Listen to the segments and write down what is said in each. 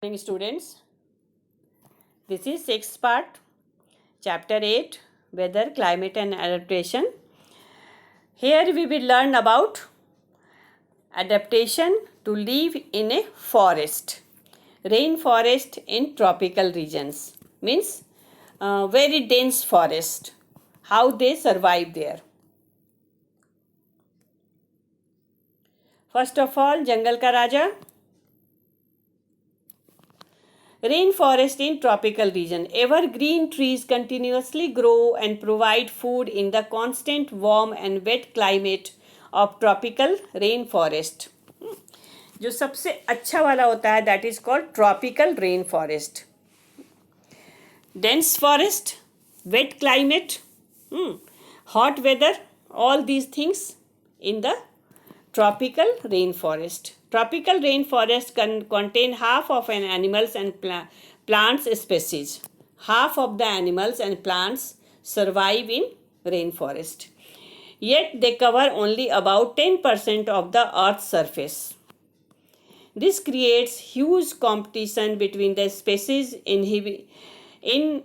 Morning students, this is sixth part, chapter 8, weather, climate and adaptation. Here we will learn about adaptation to live in a forest. Rainforest in tropical regions means very dense forest, how they survive there. First of all, jungle ka raja. Rainforest in tropical region. Evergreen trees continuously grow and provide food in the constant warm and wet climate of tropical rainforest. जो सबसे अच्छा वाला होता है that is called tropical rainforest. Dense forest, wet climate, hot weather, all these things in the tropical rainforest. Tropical rainforest contain half of an animals and plants species. Half of the animals and plants survive in rainforest. Yet they cover only about 10% of the earth's surface. This creates huge competition between the species inhabiting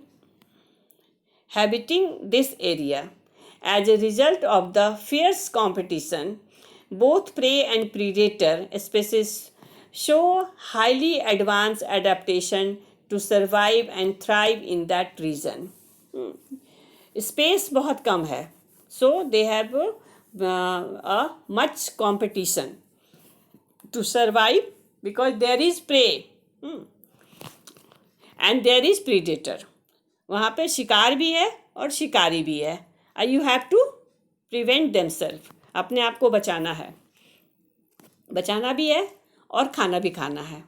this area. As a result of the fierce competition, both prey and predator species show highly advanced adaptation to survive and thrive in that region. Space बहुत कम है, so they have a much competition to survive because there is prey and there is predator. वहाँ पे शिकार भी है और शिकारी भी है. You have to prevent themselves. अपने आप को बचाना है, बचाना भी है और खाना भी खाना है.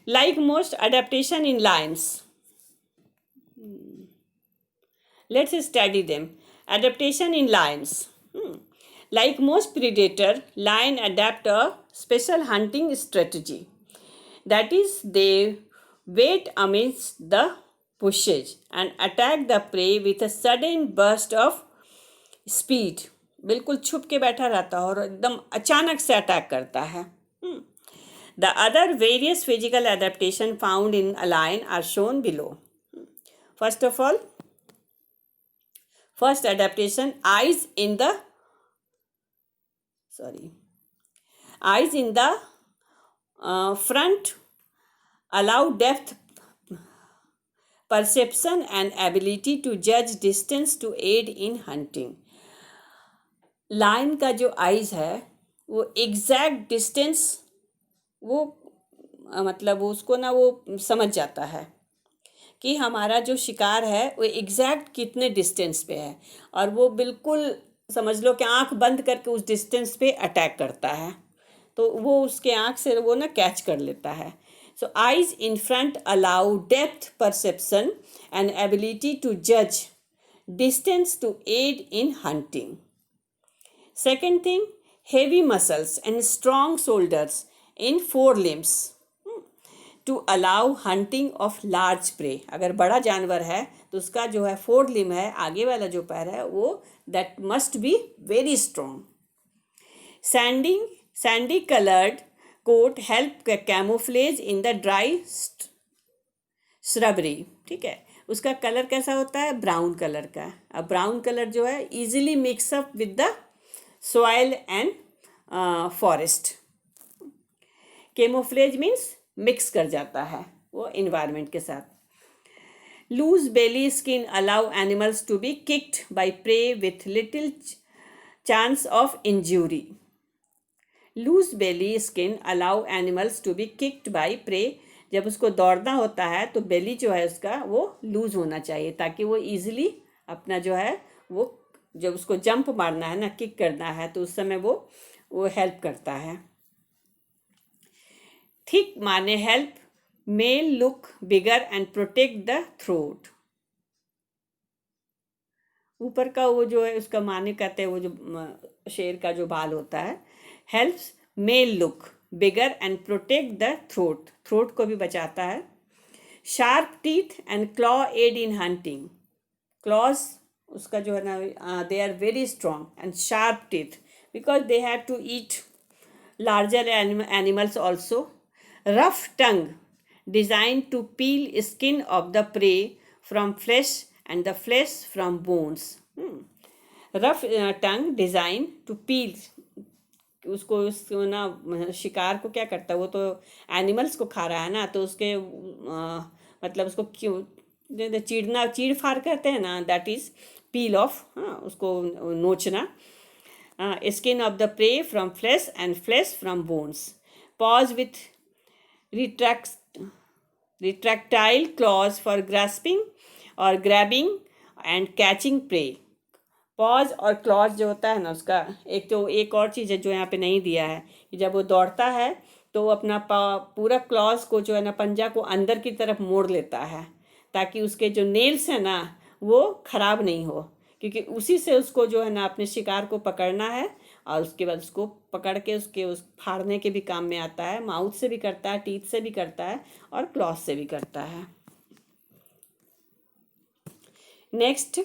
Like most adaptation in lions, let's study them. Adaptation in lions. Like most predator, lion adapt a special hunting strategy. That is, they wait amidst the bushes and attack the prey with a sudden burst of speed. बिल्कुल छुप के बैठा रहता है और एकदम अचानक से अटैक करता है. The other various physical adaptation found in a lion are shown below. First of all, first adaptation, eyes in the front allow depth perception and ability to judge distance to aid in hunting. Lion का जो eyes है वो exact distance वो मतलब उसको ना वो समझ जाता है कि हमारा जो शिकार है वो एग्जैक्ट कितने डिस्टेंस पे है और वो बिल्कुल समझ लो कि आंख बंद करके उस डिस्टेंस पे अटैक करता है, तो वो उसके आंख से वो ना कैच कर लेता है. So eyes in front allow depth perception and ability to जज distance to aid in hunting. Second thing, heavy muscles and strong shoulders in forelimbs to allow hunting of large prey. अगर बड़ा जानवर है तो उसका जो है फोर लिम्ब है, आगे वाला जो पैर है वो that must be very strong. Sandy colored coat help camouflage in the dry shrubbery. ठीक है, उसका कलर कैसा होता है? ब्राउन कलर का. अब ब्राउन कलर जो है easily mix up with the soil and forest. Camouflage means mix कर जाता है वो इन्वायरमेंट के साथ. Loose belly skin allow animals to be kicked by prey with little chance of injury. Loose belly skin allow animals to be kicked by prey. जब उसको दौड़ना होता है तो बेली जो है उसका वो लूज होना चाहिए ताकि वो ईजिली अपना जो है वो जब उसको जंप मारना है ना, किक करना है, तो उस समय वो हेल्प करता है. Thick mane help, male look bigger and protect the throat. ऊपर का वो जो है उसका माने कहते हैं वो जो शेर का जो बाल होता है, helps male look bigger and protect the throat. Throat को भी बचाता है. Sharp teeth and claw aid in hunting. Claws उसका जो है ना they are very strong and sharp teeth because they have to eat larger animals also. rough tongue designed to peel skin of the prey from flesh and the flesh from bones. Rough tongue design to peel, उसको ना शिकार को क्या करता है, वो तो animals को खा रहा है ना, तो उसके मतलब उसको क्यों चीरना, चीर फाड़ कहते हैं ना, दैट इज़ पील ऑफ, उसको नोचना. Skin of the prey from flesh and flesh from bones. Paws with retractile claws for grasping or grabbing and catching prey. Pause और क्लॉज जो होता है ना उसका, एक और चीज़ है जो यहाँ पे नहीं दिया है कि जब वो दौड़ता है तो वो अपना पूरा क्लॉज को जो है ना, पंजा को अंदर की तरफ मोड़ लेता है ताकि उसके जो नेल्स हैं ना वो ख़राब नहीं हो, क्योंकि उसी से उसको जो है ना अपने शिकार को पकड़ना है और उसके बाद उसको पकड़ के उस फाड़ने के भी काम में आता है. माउथ से भी करता है, टीथ से भी करता है और क्लॉज से भी करता है. नेक्स्ट,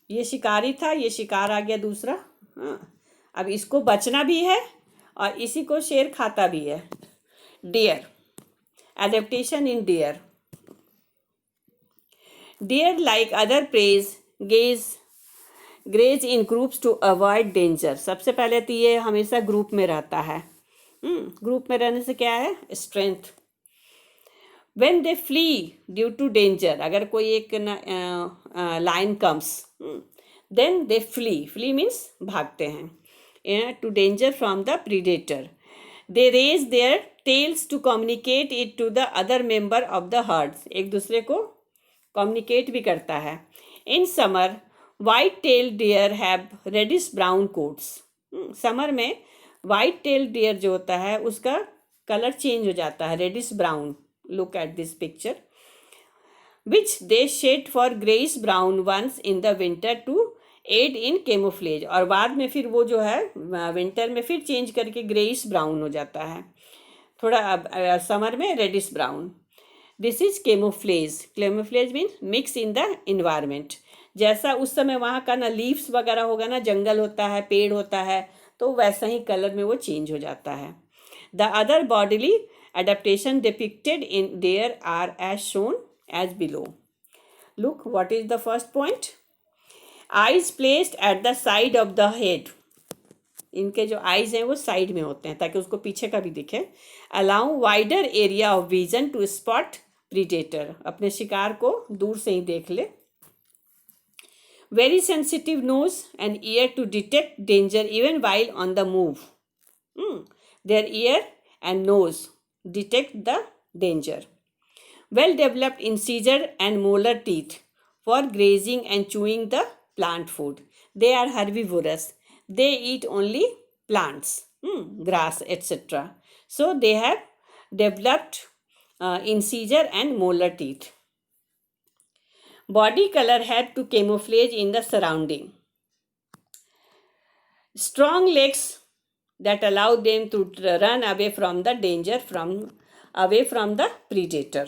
ये शिकारी था, ये शिकार आ गया दूसरा. अब इसको बचना भी है और इसी को शेर खाता भी है. Deer, adaptation in deer. Deer like other prey graze in groups to avoid danger. सबसे पहले तो ये हमेशा ग्रुप में रहता है. ग्रुप में रहने से क्या है, strength. When they flee due to danger, अगर कोई एक line comes, then they flee means भागते हैं, to danger from the predator. They raise their tails to communicate it to the other member of the herd. एक दूसरे को communicate भी करता है. In summer, white-tailed deer have reddish-brown coats. Summer में white-tailed deer जो होता है उसका कलर चेंज हो जाता है, reddish-brown. Look at this picture, which they shed for grayish brown ones in the winter to aid in camouflage. और बाद में फिर वो जो है विंटर में फिर चेंज करके ग्रेइश ब्राउन हो जाता है, थोड़ा समर में reddish brown. This is camouflage. Camouflage means mix in the environment. जैसा उस समय वहाँ का ना लीव्स वगैरह होगा ना, जंगल होता है, पेड़ होता है, तो वैसा ही कलर में वो चेंज हो जाता है. The other bodily adaptation depicted in there are as shown as below. Look, what is the first point? Eyes placed at the side of the head. इनके जो आइज हैं वो साइड में होते हैं ताकि उसको पीछे का भी दिखे. Allow wider area of vision to spot predator. अपने शिकार को दूर से ही देख ले. Very sensitive nose and ear to detect danger even while on the move. Their ear and nose detect the danger. Well developed incisor and molar teeth for grazing and chewing the plant food. They are herbivorous. They eat only plants, grass, etc. So they have developed incisor and molar teeth. Body color help to camouflage in the surrounding. Strong legs that allow them to run away from the danger, away from the predator.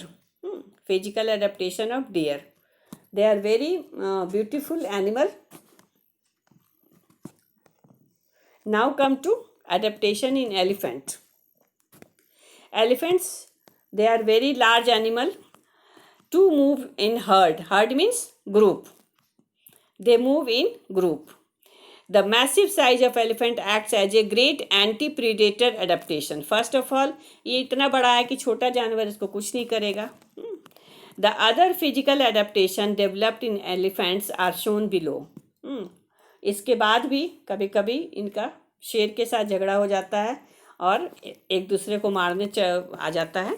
Physical adaptation of deer. They are very beautiful animal. Now come to adaptation in elephant. Elephants, they are very large animal. To move in herd. Herd means group. They move in group. The massive size of elephant acts as a great anti-predator adaptation. First of all, ये इतना बड़ा है कि छोटा जानवर इसको कुछ नहीं करेगा. The other physical adaptation developed in elephants are shown below. इसके बाद भी कभी कभी इनका शेर के साथ झगड़ा हो जाता है और एक दूसरे को मारने आ जाता है.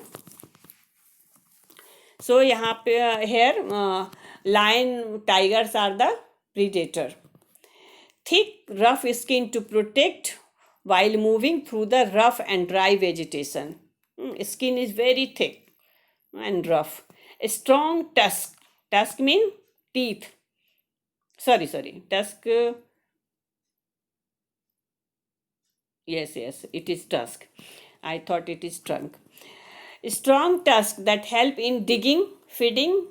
So यहाँ पे here lion, tigers are the predator. Thick, rough skin to protect while moving through the rough and dry vegetation. Skin is very thick and rough. A strong tusk. Tusk means teeth. Sorry. Tusk. Yes, it is tusk. I thought it is trunk. A strong tusk that help in digging, feeding,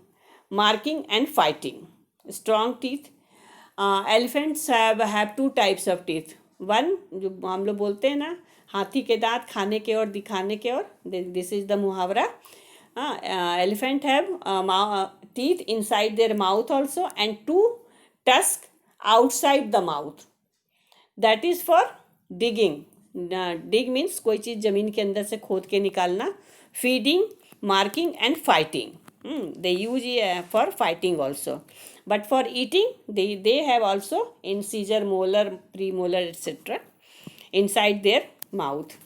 marking and fighting. Strong teeth. Elephants have two types of teeth. One जो हम लोग बोलते हैं ना हाथी के दांत खाने के और दिखाने के और, दिस इज द मुहावरा. Elephant have teeth inside their mouth also and two tusks outside the mouth. That is for digging. Dig means कोई चीज़ जमीन के अंदर से खोद के निकालना. Feeding, marking and fighting. They use for fighting also. But for eating, they have also incisor, molar, premolar, etc. inside their mouth.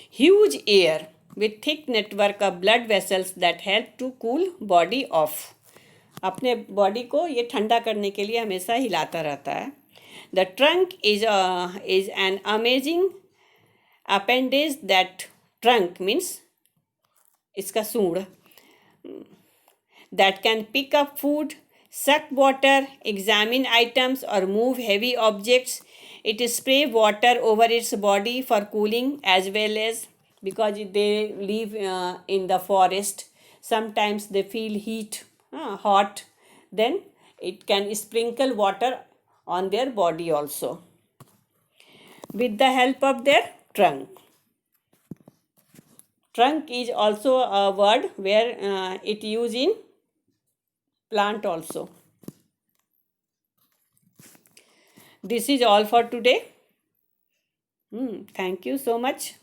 Huge ear with thick network of blood vessels that help to cool body off. अपने body को ये ठंडा करने के लिए हमेशा हिलाता रहता है. The trunk is an amazing appendage. That trunk means इसका सूंड. That can pick up food, suck water, examine items or move heavy objects. It spray water over its body for cooling as well as because they live in the forest. Sometimes they feel heat, hot. Then it can sprinkle water on their body also with the help of their trunk. Trunk is also a word where it used in plant also. This is all for today. Thank you so much.